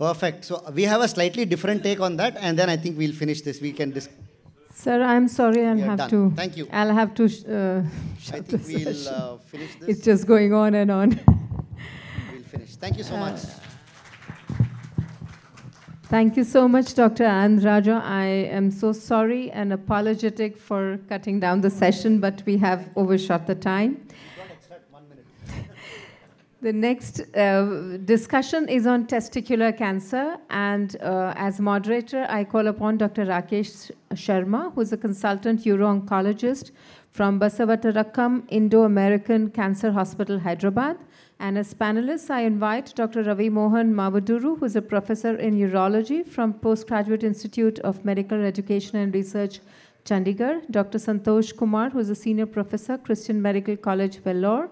Perfect. So we have a slightly different take on that, and then I think we'll finish this. We can discuss. Sir, I'm sorry, We are done. Thank you. I'll have to I shut think the we'll session. finish this. It's just going on and on. We'll finish. Thank you so much. Thank you so much, Dr. Anand Raja. I am so sorry and apologetic for cutting down the session, but we have overshot the time. The next discussion is on testicular cancer, and as moderator, I call upon Dr. Rakesh Sharma, who is a consultant uro-oncologist from Basavatarakam Indo-American Cancer Hospital, Hyderabad. And as panelists, I invite Dr. Ravi Mohan Mavaduru, who is a professor in urology from Postgraduate Institute of Medical Education and Research, Chandigarh, Dr. Santosh Kumar, who is a senior professor, Christian Medical College, Vellore,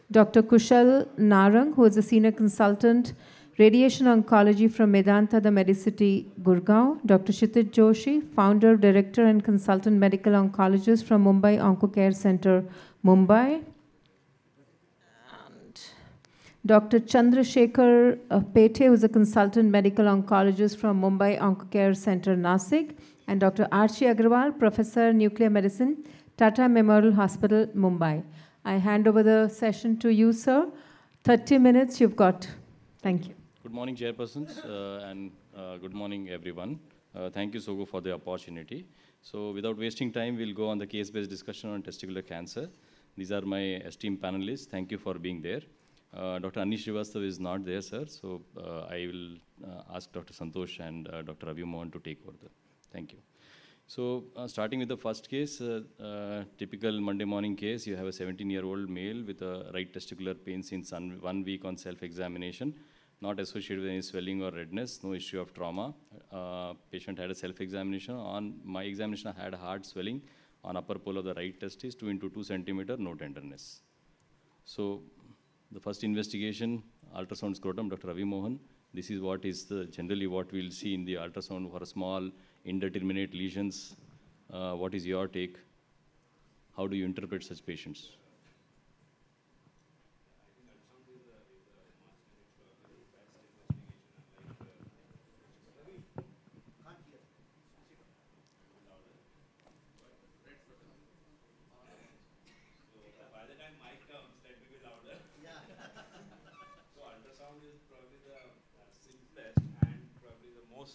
Dr. Kushal Narang, who is a senior consultant, radiation oncology from Medanta, the Medicity, Gurgaon, Dr. Kshitij Joshi, founder, director, and consultant medical oncologist from Mumbai Oncocare Center, Mumbai, and Dr. Chandrasekhar Pete, who is a consultant medical oncologist from Mumbai Oncocare Center, Nasik, and Dr. Archie Agrawal, professor, nuclear medicine, Tata Memorial Hospital, Mumbai. I hand over the session to you, sir. 30 minutes you've got. Thank you. Good morning, chairpersons, and good morning, everyone. Thank you, Sogo, for the opportunity. So without wasting time, we'll go on the case-based discussion on testicular cancer. These are my esteemed panelists. Thank you for being there. Dr. Anish Srivastav is not there, sir, so I will ask Dr. Santosh and Dr. Ravi Mohan to take over. Thank you. So starting with the first case, typical Monday morning case, you have a 17-year-old male with a right testicular pain since 1 week on self-examination, not associated with any swelling or redness, no issue of trauma. Patient had a self-examination. On my examination, I had a hard swelling on upper pole of the right testis, 2 into 2 centimeter, no tenderness. So the first investigation, ultrasound scrotum, Dr. Ravi Mohan. This is what is generally what we'll see in the ultrasound for a small indeterminate lesions. What is your take? How do you interpret such patients?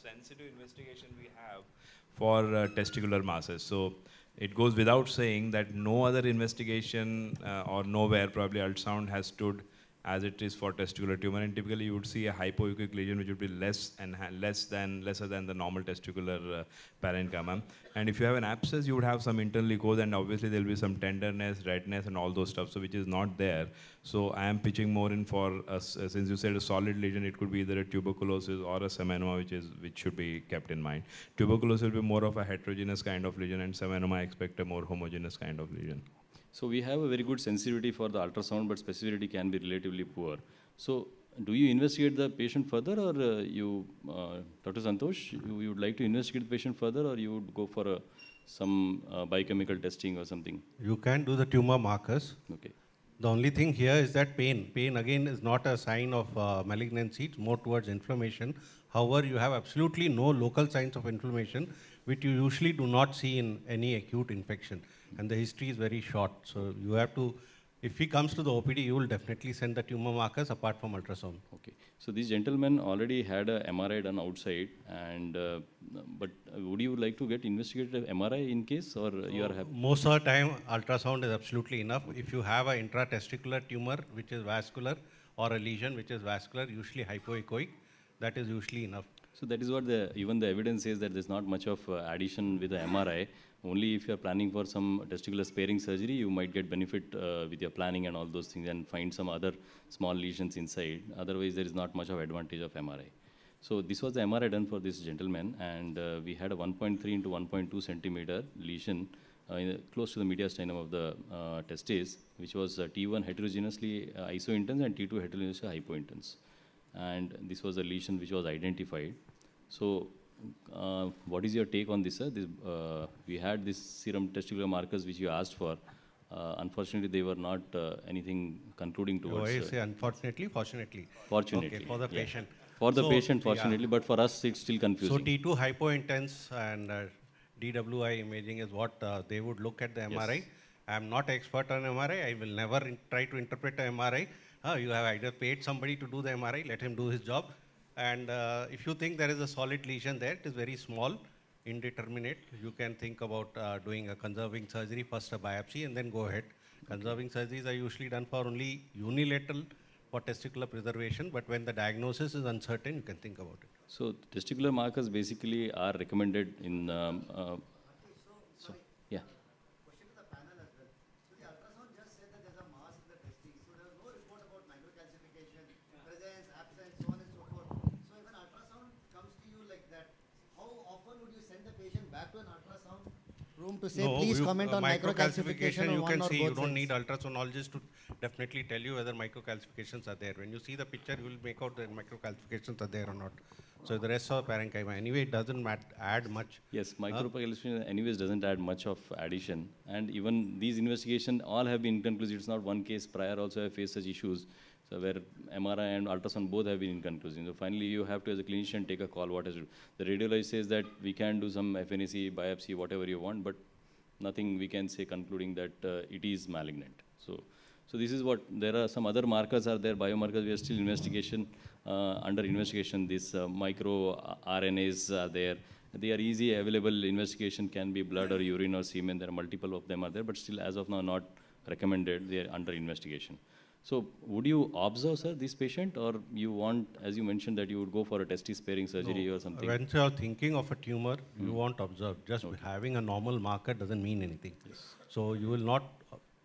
Sensitive investigation we have for testicular masses. So it goes without saying that no other investigation or nowhere probably ultrasound has stood as it is for testicular tumor, and typically you would see a hypoechoic lesion which would be lesser than the normal testicular parenchyma. And if you have an abscess, you would have some internal echoes, and obviously there will be some tenderness, redness, and all those stuff, so which is not there. So I am pitching more in for, since you said a solid lesion, it could be either a tuberculosis or a seminoma, which should be kept in mind. Tuberculosis will be more of a heterogeneous kind of lesion, and seminoma I expect a more homogeneous kind of lesion. So we have a very good sensitivity for the ultrasound, but specificity can be relatively poor. So do you investigate the patient further, or Dr. Santosh, you would like to investigate the patient further, or you would go for some biochemical testing or something? You can do the tumor markers. Okay. The only thing here is that pain. Pain again is not a sign of malignancy, it's more towards inflammation. However, you have absolutely no local signs of inflammation, which you usually do not see in any acute infection. And the history is very short. So you have to, if he comes to the OPD, you will definitely send the tumor markers apart from ultrasound. Okay. So this gentleman already had a MRI done outside, and but would you like to get investigated MRI in case, or you are happy? Most of the time, ultrasound is absolutely enough. If you have an intratesticular tumor, which is vascular, or a lesion which is vascular, usually hypoechoic, that is usually enough. So that is what even the evidence says, that there's not much of addition with the MRI. Only if you're planning for some testicular sparing surgery, you might get benefit with your planning and all those things and find some other small lesions inside. Otherwise, there is not much of advantage of MRI. So this was the MRI done for this gentleman, and we had a 1.3 into 1.2 centimeter lesion close to the mediastinum of the testis, which was T1 heterogeneously isointense and T2 heterogeneously hypointense. And this was a lesion which was identified. So what is your take on this, sir? We had this serum testicular markers which you asked for. Unfortunately, they were not anything concluding towards. Why you say unfortunately? Fortunately. Fortunately. Okay, for the patient. For the So, patient, yeah. fortunately, but for us, it's still So confusing. T2 hypointense and DWI imaging is what they would look at the MRI. Yes. I am not expert on MRI. I will never try to interpret a MRI. You have either paid somebody to do the MRI, let him do his job. And if you think there is a solid lesion there, it is very small, indeterminate. You can think about doing a conserving surgery, first a biopsy, and then go ahead. Conserving surgeries are usually done for only unilateral for testicular preservation, but when the diagnosis is uncertain, you can think about it. So testicular markers basically are recommended in. So, yeah. Question to the panel as well. So the ultrasound just said that there's a mass in the testes. So there was no report about microcalcification, presence, absence, so on and so forth. So if an ultrasound comes to you like that, how often would you send the patient back to an ultrasound room to say, please comment on microcalcification on you one can or see. both You don't sides? need ultrasonologist to definitely tell you whether microcalcifications are there. When you see the picture, you will make out that microcalcifications are there or not. So the rest of parenchyma, anyway, it doesn't add much. Yes, microcalcification anyways doesn't add much of addition, and even these investigations all have been inconclusive. It's not one case prior also have faced such issues, so where MRI and ultrasound both have been inconclusive. So finally, you have to, as a clinician, take a call. What is it? The radiologist says that we can do some FNAC, biopsy, whatever you want, but nothing we can say concluding that it is malignant. So this is what, there are some other markers are there, biomarkers, we are still under investigation. These micro RNAs are there. They are easy available. Investigation can be blood or urine or semen. There are multiple of them are there, but still as of now not recommended. They are under investigation. So would you observe, sir, this patient, or you want, as you mentioned, that you would go for a testis sparing surgery or something? When you are thinking of a tumor, you want to observe. Just having a normal marker doesn't mean anything. Yes. So you will not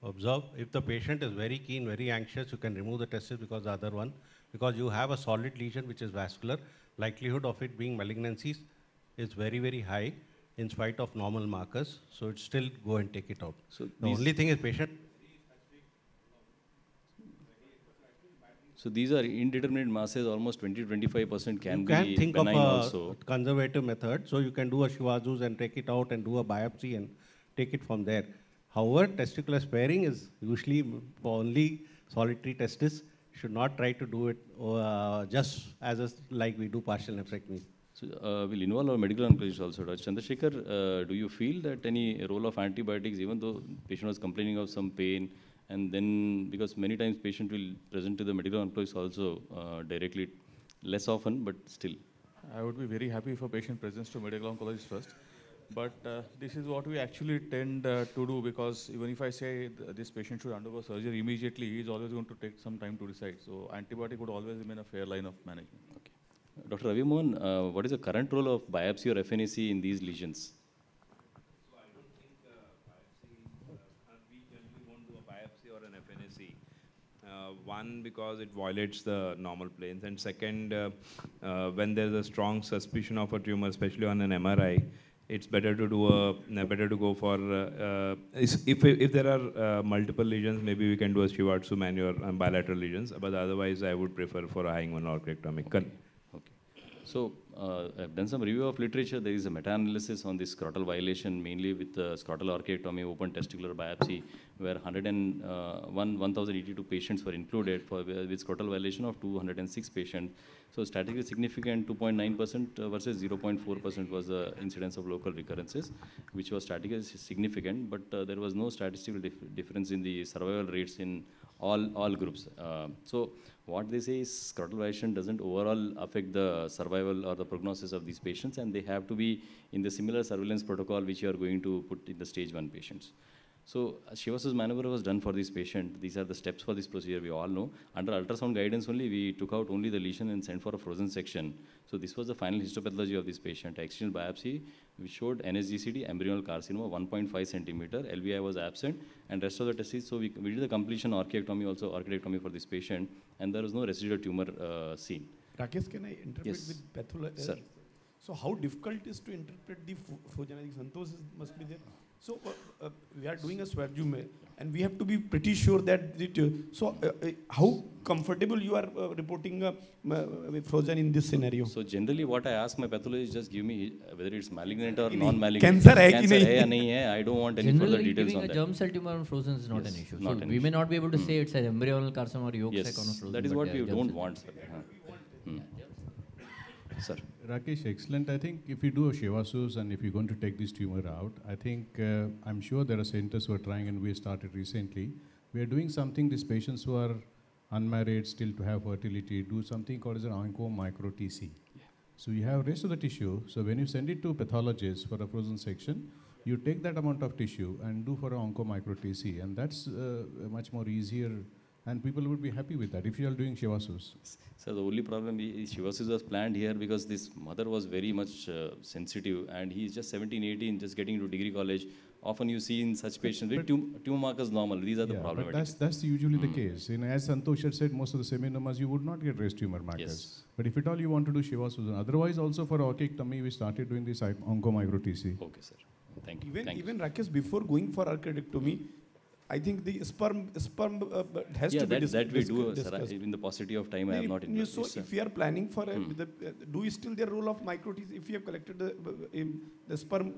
observe. If the patient is very keen, very anxious, you can remove the testis because the other one, because you have a solid lesion which is vascular, likelihood of it being malignancies is very, very high in spite of normal markers. So it's still go and take it out. So the only thing is patient. So these are indeterminate masses, almost 20-25% can You be can think of benign a also. conservative method. So you can do a Shivazus and take it out and do a biopsy and take it from there. However, testicular sparing is usually for only solitary testis. Should not try to do it just like we do partial nephrectomy. So we'll involve our medical oncologist also. Dr. Chandrasekhar, do you feel that any role of antibiotics, even though patient was complaining of some pain, and then because many times patient will present to the medical oncologist also directly, less often, but still? I would be very happy if a patient presents to medical oncologist first. But this is what we actually tend to do, because even if I say this patient should undergo surgery immediately, he is always going to take some time to decide. So antibiotic would always remain a fair line of management. Okay. Dr. Ravi Mohan, what is the current role of biopsy or FNAC in these lesions? So I don't think biopsy, we generally won't do a biopsy or an FNAC. One, because it violates the normal planes, and second, when there's a strong suspicion of a tumor, especially on an MRI, it's better to go for if there are multiple lesions, maybe we can do a Shivatsu manual bilateral lesions, but otherwise I would prefer for a high inguinal orchiectomy. Okay. So I've done some review of literature. There is a meta-analysis on this scrotal violation, mainly with scrotal orchiectomy, open testicular biopsy, where 1,082 patients were included with scrotal violation of 206 patients. So statistically significant 2.9% versus 0.4% was the incidence of local recurrences, which was statistically significant, but there was no statistical difference in the survival rates in all groups. So what they say is scrotal violation doesn't overall affect the survival or the prognosis of these patients, and they have to be in the similar surveillance protocol which you are going to put in the stage 1 patients. So Shivasa's maneuver was done for this patient. These are the steps for this procedure, we all know. Under ultrasound guidance only, we took out only the lesion and sent for a frozen section. So this was the final histopathology of this patient. External biopsy, we showed NSGCD, embryonal carcinoma, 1.5 centimeter, LVI was absent, and rest of the testes. So we did the completion orchiectomy, also orchidectomy for this patient, and there was no residual tumor seen. Rakesh, can I interpret with pathology? Sir. So how difficult is to interpret the photogenetic Santosh must be there. So we are doing a Swarjume, and we have to be pretty sure that how comfortable you are reporting frozen in this scenario? So generally what I ask my pathologist, just give me whether it's malignant or non-malignant. Cancer hai ki Cancer nahi? hai ya nahi hai, I don't want any further details on Giving a that. germ cell tumor on frozen is not Yes, an issue. not So an we may issue. not be able to say it's an embryonal carcinoma or yolk Yes, sac on a frozen. that is but what yeah, we germ don't cell. want, sir. Sir. Rakesh, excellent. I think if you do a Shivasus and if you're going to take this tumor out, I think I'm sure there are centers who are trying, and we started recently. We are doing something, these patients who are unmarried, still to have fertility, do something called as an onco micro TC. Yeah. So you have rest of the tissue. So when you send it to pathologist for a frozen section, you take that amount of tissue and do for an onco micro TC, and that's much more easier, and people would be happy with that if you are doing Shivasus. So the only problem is Shivasus was planned here because this mother was very much sensitive, and he is just 17, 18, just getting into degree college. Often you see in such patients with tumor markers normal. These are the problematic. But that's usually the case. As Santosh had said, most of the seminomas you would not get raised tumor markers. Yes. But if at all you want to do Shivasus, otherwise also for orchectomy we started doing this onco micro TC. Okay, sir. Thank you. Even Rakesh, before going for orchidectomy, I think the sperm has to be that we do, sir. In the paucity of time, I have not invested. So Yes, if we are planning for do you still their role of microTs if you have collected the sperm?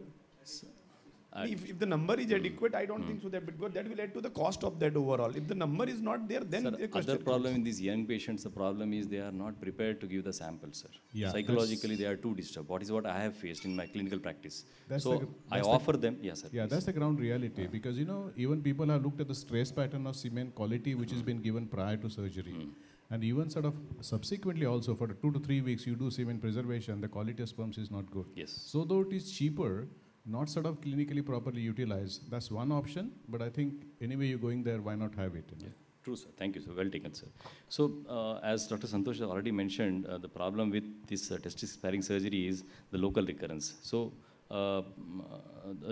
If the number is adequate, I don't think so that, because that will add to the cost of that overall. If the number is not there, then sir, the question other problem in these young patients, the problem is they are not prepared to give the sample, sir. Yeah, psychologically, they are too disturbed. What I have faced in my clinical practice. That's so I offer them, yes, sir. Yeah, please. that's the ground reality, because even people have looked at the stress pattern of semen quality which has been given prior to surgery. And even sort of subsequently also for 2 to 3 weeks you do semen preservation, the quality of sperms is not good. Yes. So though it is cheaper, not sort of clinically properly utilized, that's one option, but I think anyway you're going there, why not have it? Yeah. True, sir. Thank you, sir. Well taken, sir. So, as Dr. Santosh has already mentioned, the problem with this testis sparing surgery is the local recurrence. So, the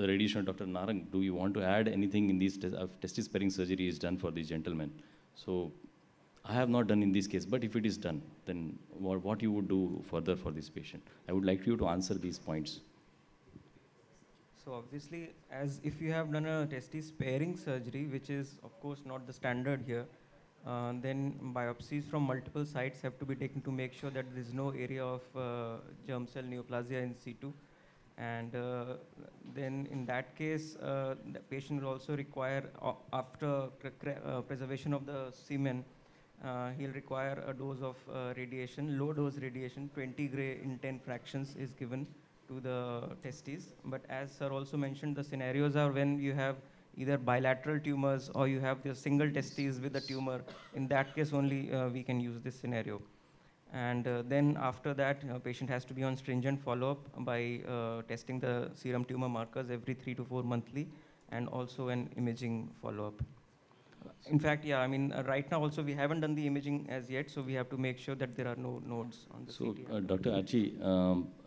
radiation, Dr. Narang, do you want to add anything in this testis sparing surgery is done for these gentlemen? So, I have not done in this case, but if it is done, then what you would do further for this patient? I would like you to answer these points. So obviously, as if you have done a testis sparing surgery, which is of course not the standard here, then biopsies from multiple sites have to be taken to make sure that there is no area of germ cell neoplasia in situ. And then in that case, the patient will also require, after preservation of the semen, he'll require a dose of radiation, low dose radiation, 20 gray in 10 fractions is given to the testes. But as sir also mentioned, the scenarios are when you have either bilateral tumors or you have the single testes with the tumor. In that case only we can use this scenario. And then after that, patient has to be on stringent follow-up by testing the serum tumor markers every 3 to 4 monthly, and also an imaging follow-up. In fact, yeah, I mean, right now also we haven't done the imaging as yet, so we have to make sure that there are no nodes on the CT. So, Dr. Archie,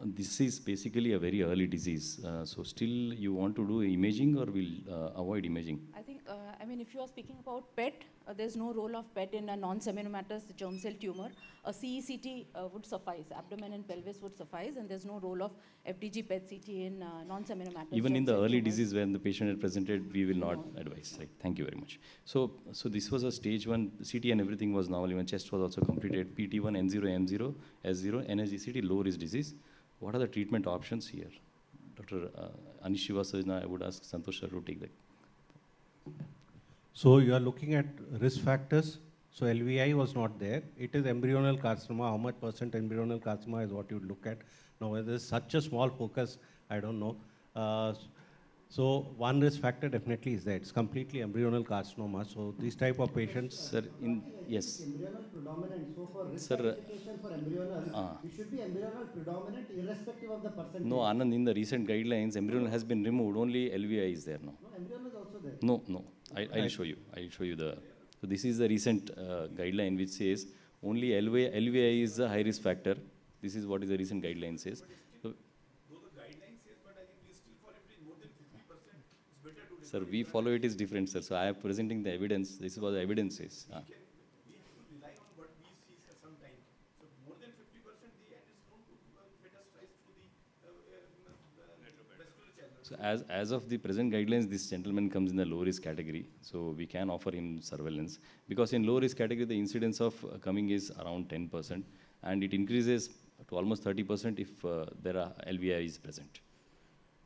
this is basically a very early disease. So, still you want to do imaging or will avoid imaging? I think, I mean, if you are speaking about PET, there's no role of PET in a non-seminomatous germ cell tumor. A CECT would suffice, abdomen and pelvis would suffice, and there's no role of FDG PET-CT in non-seminomatous. Even in the early disease when the patient had presented, we will not advise. Right? Thank you very much. So this was a stage 1, CT and everything was normal, even chest was also completed, PT1, N0, M0, S0, NSGCT, low risk disease. What are the treatment options here? Dr. Anish Srivastava, I would ask Santosh sir to take that. So you are looking at risk factors. So LVI was not there. It is embryonal carcinoma. How much percent embryonal carcinoma is what you look at. Now whether there's such a small focus, I don't know. So one risk factor definitely is there. It's completely embryonal carcinoma. So these type of patients. Sir, yes. Embryonal predominant. So for risk Sir, classification for embryonal, it should be embryonal predominant irrespective of the percentage. No, Anand, in the recent guidelines, embryonal has been removed. Only LVI is there now. No, embryonal is also there. No. I'll show you. I'll show you the. So this is the recent guideline which says only LVI is a high risk factor. This is what is the recent guideline says. So, sir, we follow it is different, sir. So I am presenting the evidence. This is what the evidence says. We have to rely on what we see sometimes. So more than 50%, the end is known to metastasize through the vascular channel. So as of the present guidelines, this gentleman comes in the low risk category. So we can offer him surveillance because in low risk category, the incidence of coming is around 10%, and it increases to almost 30% if there are LVI is present.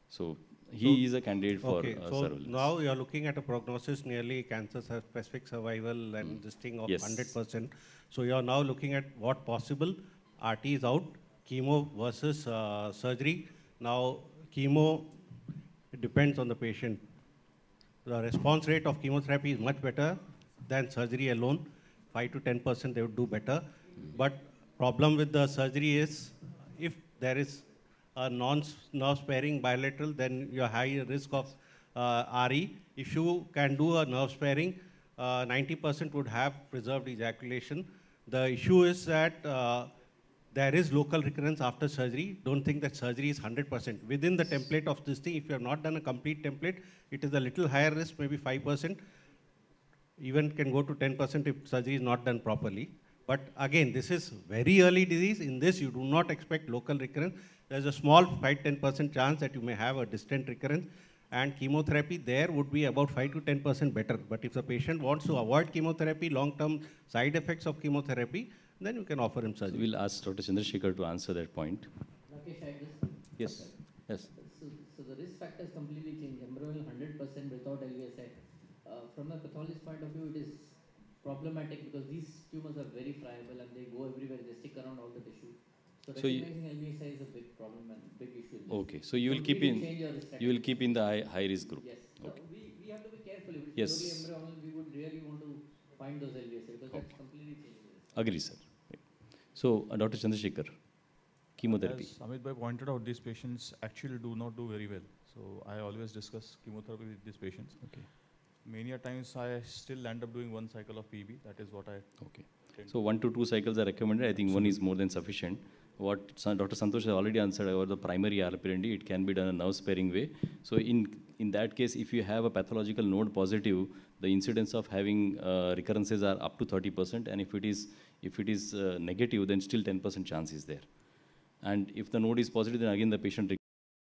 So he is a candidate for surveillance. Now you are looking at a prognosis nearly cancer specific survival and this thing of 100%. So you are now looking at what possible. RT is out. chemo versus surgery. Now, chemo, it depends on the patient. The response rate of chemotherapy is much better than surgery alone. 5 to 10% they would do better. But problem with the surgery is if there is a non-nerve sparing bilateral, then you're high risk of RE. If you can do a nerve sparing, 90% would have preserved ejaculation. The issue is that there is local recurrence after surgery. Don't think that surgery is 100%. Within the template of this thing, if you have not done a complete template, it is a little higher risk, maybe 5%. Even can go to 10% if surgery is not done properly. But again, this is very early disease. In this, you do not expect local recurrence. There's a small 5-10% chance that you may have a distant recurrence. And chemotherapy there would be about 5 to 10% better. But if the patient wants to avoid chemotherapy, long-term side effects of chemotherapy, then you can offer him surgery. So we'll ask Dr. Chandrasekhar to answer that point. Rakesh, I just... Yes. Yes. So the risk factors completely change. Embryonal 100% without LVSI. From a pathologist point of view, it is problematic because these tumors are very friable and they go everywhere. They stick around all the tissue. So recognizing LVSI is a big problem and big issue. Okay, so you will keep in the high risk group. Yes. Okay. We have to be careful. If Yes. it's purely embryonal, we would really want to find those LVSI because that's completely changing. Agree, sir. So, Dr. Chandrasekhar, chemotherapy. As Amit Bhai pointed out, these patients actually do not do very well. So I always discuss chemotherapy with these patients. Okay. Many a times I still end up doing one cycle of PB. That is what I. Okay. So 1 to 2 cycles are recommended. I think one is more than sufficient. What Dr. Santosh has already answered about the primary RPND, it can be done in a nerve-sparing way. So in that case, if you have a pathological node positive, the incidence of having recurrences are up to 30%, and if it is negative, then still 10% chance is there. And if the node is positive, then again the patient